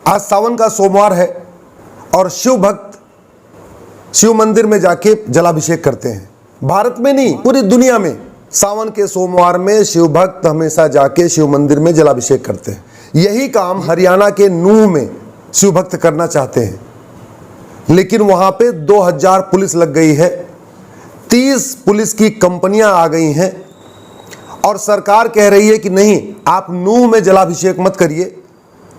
आज सावन का सोमवार है और शिव भक्त शिव मंदिर में जाके जलाभिषेक करते हैं। भारत में नहीं, पूरी दुनिया में सावन के सोमवार में शिव भक्त हमेशा जाके शिव मंदिर में जलाभिषेक करते हैं। यही काम हरियाणा के नूह में शिव भक्त करना चाहते हैं, लेकिन वहां पे 2000 पुलिस लग गई है, 30 पुलिस की कंपनियां आ गई हैं और सरकार कह रही है कि नहीं, आप नूह में जलाभिषेक मत करिए,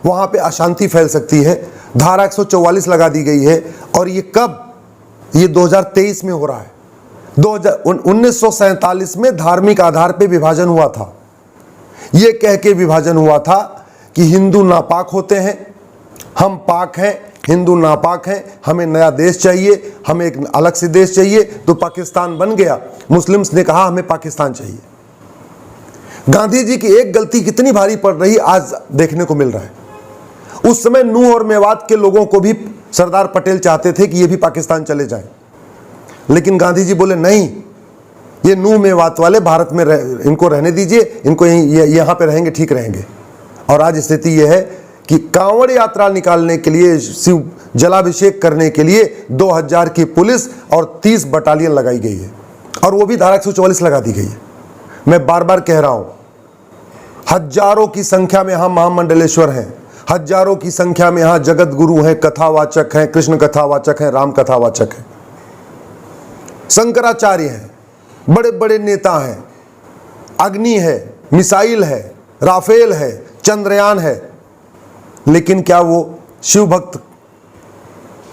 वहां पे अशांति फैल सकती है। धारा 144 लगा दी गई है। और ये कब? ये 2023 में हो रहा है। 1947 में धार्मिक आधार पे विभाजन हुआ था। ये कह के विभाजन हुआ था कि हिंदू नापाक होते हैं, हम पाक हैं, हिंदू नापाक हैं, हमें नया देश चाहिए, हमें एक अलग से देश चाहिए। तो पाकिस्तान बन गया। मुस्लिम्स ने कहा हमें पाकिस्तान चाहिए। गांधी जी की एक गलती कितनी भारी पड़ रही आज देखने को मिल रहा है। उस समय नूह और मेवात के लोगों को भी सरदार पटेल चाहते थे कि ये भी पाकिस्तान चले जाएं, लेकिन गांधी जी बोले नहीं, ये नूह मेवात वाले भारत में इनको रहने दीजिए, इनको यहाँ पे रहेंगे, ठीक रहेंगे। और आज स्थिति यह है कि कांवड़ यात्रा निकालने के लिए, शिव जलाभिषेक करने के लिए 2000 की पुलिस और 30 बटालियन लगाई गई है, और वो भी धारा 144 लगा दी गई है। मैं बार बार कह रहा हूं, हजारों की संख्या में हम महामंडलेश्वर हैं, हजारों की संख्या में यहां जगत गुरु हैं, कथावाचक हैं, कृष्ण कथावाचक हैं, राम कथावाचक हैं, शंकराचार्य हैं, बड़े बड़े नेता हैं, अग्नि है, मिसाइल है, राफेल है, चंद्रयान है। लेकिन क्या वो शिव भक्त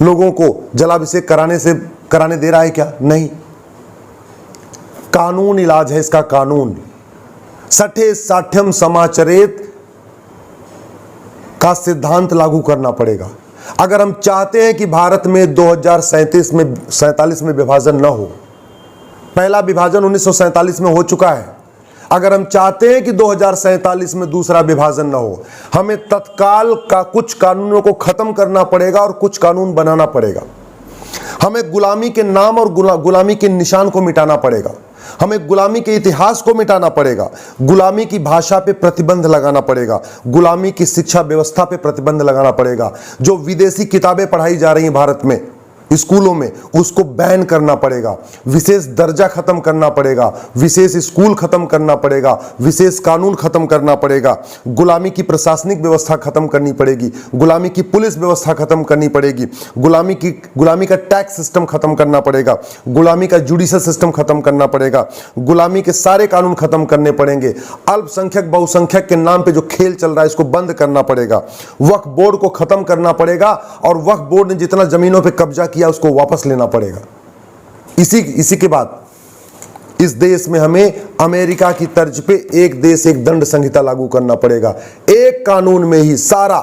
लोगों को जलाभिषेक कराने दे रहा है क्या? नहीं। कानून इलाज है इसका, कानून। सठे साठ्यम समाचरेत का सिद्धांत लागू करना पड़ेगा। अगर हम चाहते हैं कि भारत में 2047 में विभाजन न हो, पहला विभाजन 1947 में हो चुका है, अगर हम चाहते हैं कि 2047 में दूसरा विभाजन न हो, हमें तत्काल का कुछ कानूनों को खत्म करना पड़ेगा और कुछ कानून बनाना पड़ेगा। हमें गुलामी के नाम और गुलामी के निशान को मिटाना पड़ेगा, हमें गुलामी के इतिहास को मिटाना पड़ेगा, गुलामी की भाषा पे प्रतिबंध लगाना पड़ेगा, गुलामी की शिक्षा व्यवस्था पे प्रतिबंध लगाना पड़ेगा। जो विदेशी किताबें पढ़ाई जा रही हैं भारत में स्कूलों में, उसको बैन करना पड़ेगा, विशेष दर्जा खत्म करना पड़ेगा, विशेष स्कूल खत्म करना पड़ेगा, विशेष कानून खत्म करना पड़ेगा, गुलामी की प्रशासनिक व्यवस्था खत्म करनी पड़ेगी, गुलामी की पुलिस व्यवस्था खत्म करनी पड़ेगी, गुलामी का टैक्स सिस्टम खत्म करना पड़ेगा, गुलामी का जुडिशल सिस्टम खत्म करना पड़ेगा, गुलामी के सारे कानून खत्म करने पड़ेंगे। अल्पसंख्यक बहुसंख्यक के नाम पे जो खेल चल रहा है इसको बंद करना पड़ेगा, वक्फ बोर्ड को खत्म करना पड़ेगा, और वक्फ बोर्ड ने जितना जमीनों पे कब्जा किया उसको वापस लेना पड़ेगा। इसी के बाद इस देश में हमें अमेरिका की तर्ज पे एक देश एक दंड संहिता लागू करना पड़ेगा। एक कानून में ही सारा,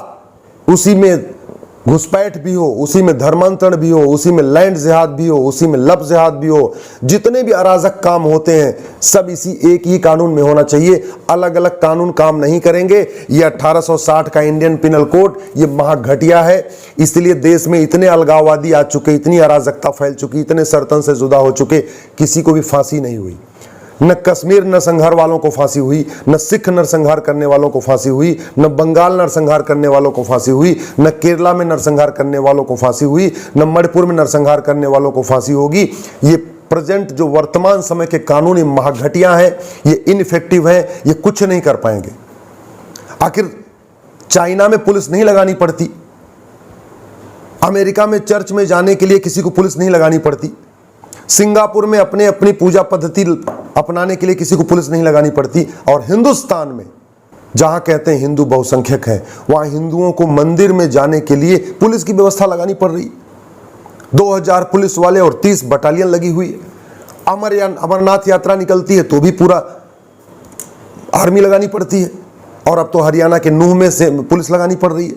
उसी में घुसपैठ भी हो, उसी में धर्मांतरण भी हो, उसी में लैंड जिहाद भी हो, उसी में लब जिहाद भी हो, जितने भी अराजक काम होते हैं सब इसी एक ही कानून में होना चाहिए। अलग अलग कानून काम नहीं करेंगे। ये 1860 का इंडियन पिनल कोड ये महाघटिया है। इसलिए देश में इतने अलगाववादी आ चुके, इतनी अराजकता फैल चुकी, इतने सरतन से जुदा हो चुके, किसी को भी फांसी नहीं हुई। न कश्मीर नरसंहार वालों को फांसी हुई, न सिख नरसंहार करने वालों को फांसी हुई, न बंगाल नरसंहार करने वालों को फांसी हुई, न केरला में नरसंहार करने वालों को फांसी हुई, न मणिपुर में नरसंहार करने वालों को फांसी होगी। ये प्रेजेंट जो वर्तमान समय के कानून ये महाघटिया हैं, ये इनइफेक्टिव हैं, ये कुछ नहीं कर पाएंगे। आखिर चाइना में पुलिस नहीं लगानी पड़ती, अमेरिका में चर्च में जाने के लिए किसी को पुलिस नहीं लगानी पड़ती, सिंगापुर में अपनी पूजा पद्धति अपनाने के लिए किसी को पुलिस नहीं लगानी पड़ती, और हिंदुस्तान में जहां कहते हैं हिंदू बहुसंख्यक हैं, वहां हिंदुओं को मंदिर में जाने के लिए पुलिस की व्यवस्था लगानी पड़ रही। 2000 पुलिस वाले और 30 बटालियन लगी हुई है। अमरनाथ यात्रा निकलती है तो भी पूरा आर्मी लगानी पड़ती है, और अब तो हरियाणा के नूह में से पुलिस लगानी पड़ रही है।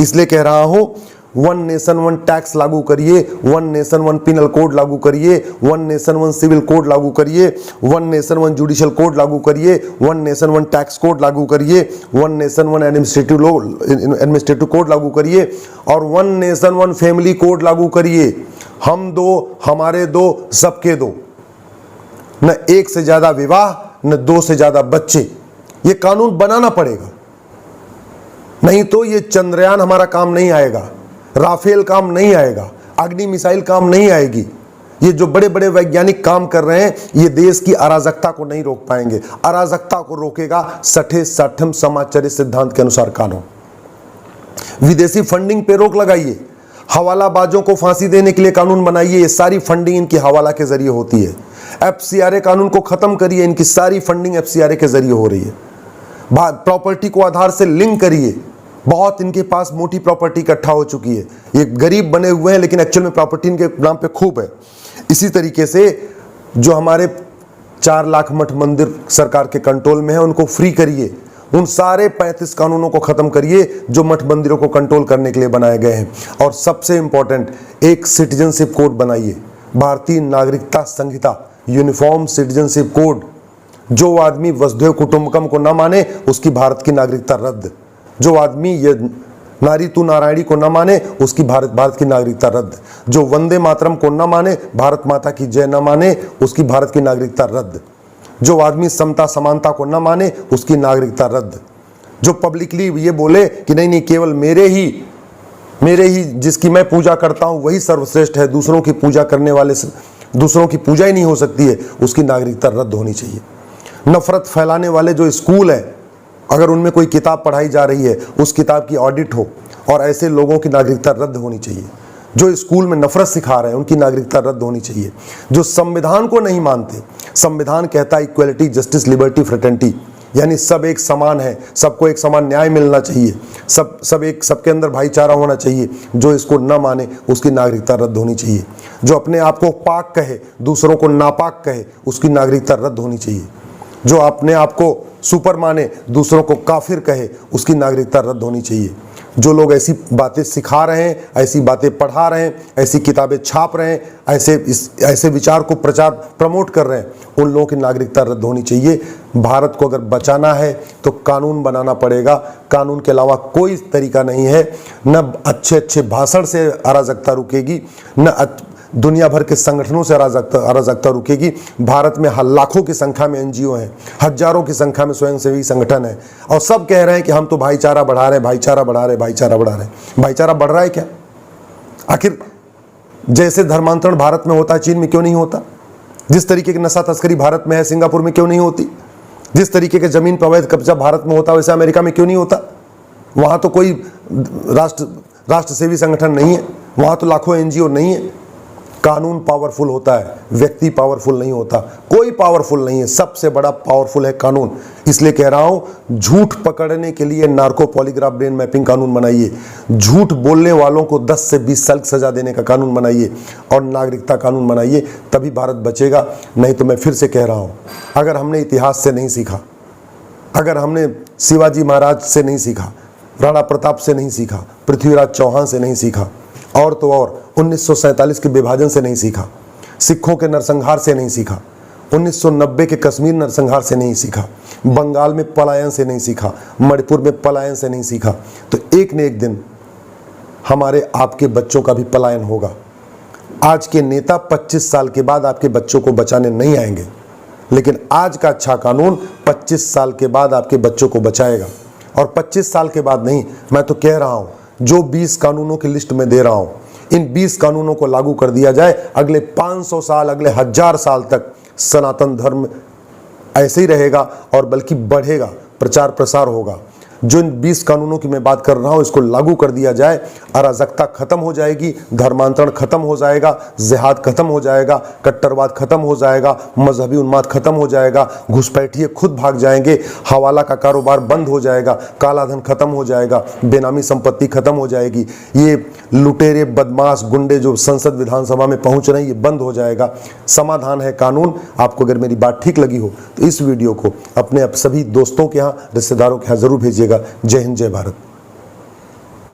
इसलिए कह रहा हूं, वन नेशन वन टैक्स लागू करिए, one nation one penal code लागू करिए, one nation one civil code लागू करिए, one nation one judicial code लागू करिए, one nation one tax code लागू करिए, one nation one administrative code लागू करिए, और one nation one family code लागू करिए। हम दो, हमारे दो, सबके दो। न एक से ज्यादा विवाह, न 2 से ज्यादा बच्चे। ये कानून बनाना पड़ेगा। नहीं तो ये चंद्रयान हमारा काम नहीं आएगा, राफेल काम नहीं आएगा, अग्नि मिसाइल काम नहीं आएगी। ये जो बड़े बड़े वैज्ञानिक काम कर रहे हैं, ये देश की अराजकता को नहीं रोक पाएंगे। अराजकता को रोकेगा 60 समाजचर्य सिद्धांत के अनुसार कानून। विदेशी फंडिंग पे रोक लगाइए, हवालाबाजों को फांसी देने के लिए कानून बनाइए, ये सारी फंडिंग इनकी हवाला के जरिए होती है। एफसीआरए कानून को खत्म करिए, इनकी सारी फंडिंग एफसीआरए के जरिए हो रही है। प्रॉपर्टी को आधार से लिंक करिए, बहुत इनके पास मोटी प्रॉपर्टी इकट्ठा हो चुकी है। ये गरीब बने हुए हैं लेकिन एक्चुअल में प्रॉपर्टी इनके नाम पे खूब है। इसी तरीके से जो हमारे 4 लाख मठ मंदिर सरकार के कंट्रोल में है, उनको फ्री करिए। उन सारे 35 कानूनों को खत्म करिए जो मठ मंदिरों को कंट्रोल करने के लिए बनाए गए हैं। और सबसे इंपॉर्टेंट, एक सिटीजनशिप कोड बनाइए, भारतीय नागरिकता संहिता, यूनिफॉर्म सिटीजनशिप कोड। जो आदमी वसुधैव कुटुंबकम को न माने उसकी भारत की नागरिकता रद्द। जो आदमी ये नारी तू नारायणी को न माने उसकी भारत की नागरिकता रद्द। जो वंदे मातरम को न माने, भारत माता की जय न माने, उसकी भारत की नागरिकता रद्द। जो आदमी समता समानता को न माने उसकी नागरिकता रद्द। जो पब्लिकली ये बोले कि नहीं केवल मेरे ही जिसकी मैं पूजा करता हूं वही सर्वश्रेष्ठ है, दूसरों की पूजा करने वाले दूसरों की पूजा ही नहीं हो सकती है, उसकी नागरिकता रद्द होनी चाहिए। नफरत फैलाने वाले जो स्कूल है, अगर उनमें कोई किताब पढ़ाई जा रही है उस किताब की ऑडिट हो और ऐसे लोगों की नागरिकता रद्द होनी चाहिए। जो स्कूल में नफरत सिखा रहे हैं उनकी नागरिकता रद्द होनी चाहिए। जो संविधान को नहीं मानते, संविधान कहता है इक्वलिटी, जस्टिस, लिबर्टी, फ्रेटर्निटी, यानी सब एक समान है, सबको एक समान न्याय मिलना चाहिए, सबके अंदर भाईचारा होना चाहिए। जो इसको न माने उसकी नागरिकता रद्द होनी चाहिए। जो अपने आप को पाक कहे, दूसरों को नापाक कहे, उसकी नागरिकता रद्द होनी चाहिए। जो अपने आप को सुपर माने, दूसरों को काफिर कहे, उसकी नागरिकता रद्द होनी चाहिए। जो लोग ऐसी बातें सिखा रहे हैं, ऐसी बातें पढ़ा रहे हैं, ऐसी किताबें छाप रहे हैं, ऐसे विचार को प्रमोट कर रहे हैं, उन लोगों की नागरिकता रद्द होनी चाहिए। भारत को अगर बचाना है तो कानून बनाना पड़ेगा। कानून के अलावा कोई तरीका नहीं है। न अच्छे भाषण से अराजकता रुकेगी, न दुनिया भर के संगठनों से अराजकता रुकेगी। भारत में लाखों की संख्या में एनजीओ हैं, हजारों की संख्या में स्वयंसेवी संगठन है, और सब कह रहे हैं कि हम तो भाईचारा बढ़ा रहे हैं, भाईचारा बढ़ा रहे हैं, भाईचारा बढ़ा रहे हैं। भाईचारा बढ़ रहा है क्या? आखिर जैसे धर्मांतरण भारत में होता है, चीन में क्यों नहीं होता? जिस तरीके की नशा तस्करी भारत में है, सिंगापुर में क्यों नहीं होती? जिस तरीके के जमीन पर अवैध कब्जा भारत में होता है, वैसे अमेरिका में क्यों नहीं होता? वहां तो कोई राष्ट्र सेवी संगठन नहीं है, वहां तो लाखों एनजीओ नहीं है। कानून पावरफुल होता है, व्यक्ति पावरफुल नहीं होता। कोई पावरफुल नहीं है, सबसे बड़ा पावरफुल है कानून। इसलिए कह रहा हूं, झूठ पकड़ने के लिए नार्को पॉलीग्राफ ब्रेन मैपिंग कानून बनाइए, झूठ बोलने वालों को 10 से 20 साल की सजा देने का कानून बनाइए, और नागरिकता कानून बनाइए, तभी भारत बचेगा। नहीं तो मैं फिर से कह रहा हूं, अगर हमने इतिहास से नहीं सीखा, अगर हमने शिवाजी महाराज से नहीं सीखा, राणा प्रताप से नहीं सीखा, पृथ्वीराज चौहान से नहीं सीखा, और तो और 1947 के विभाजन से नहीं सीखा, सिखों के नरसंहार से नहीं सीखा, 1990 के कश्मीर नरसंहार से नहीं सीखा, बंगाल में पलायन से नहीं सीखा, मणिपुर में पलायन से नहीं सीखा, तो एक न एक दिन हमारे आपके बच्चों का भी पलायन होगा। आज के नेता 25 साल के बाद आपके बच्चों को बचाने नहीं आएंगे, लेकिन आज का अच्छा कानून 25 साल के बाद आपके बच्चों को बचाएगा। और 25 साल के बाद नहीं, मैं तो कह रहा हूं, जो 20 कानूनों की लिस्ट में दे रहा हूं, इन 20 कानूनों को लागू कर दिया जाए, अगले 500 साल, अगले 1000 साल तक सनातन धर्म ऐसे ही रहेगा और बल्कि बढ़ेगा, प्रचार प्रसार होगा। जो इन 20 कानूनों की मैं बात कर रहा हूं, इसको लागू कर दिया जाए, अराजकता खत्म हो जाएगी, धर्मांतरण खत्म हो जाएगा, जिहाद खत्म हो जाएगा, कट्टरवाद खत्म हो जाएगा, मजहबी उन्माद खत्म हो जाएगा, घुसपैठिए खुद भाग जाएंगे, हवाला का कारोबार बंद हो जाएगा, काला धन खत्म हो जाएगा, बेनामी संपत्ति खत्म हो जाएगी, ये लुटेरे बदमाश गुंडे जो संसद विधानसभा में पहुंच रहे हैं, ये बंद हो जाएगा। समाधान है कानून। आपको अगर मेरी बात ठीक लगी हो तो इस वीडियो को अपने सभी दोस्तों के यहाँ, रिश्तेदारों के यहाँ जरूर भेजिएगा। जय हिंद, जय भारत।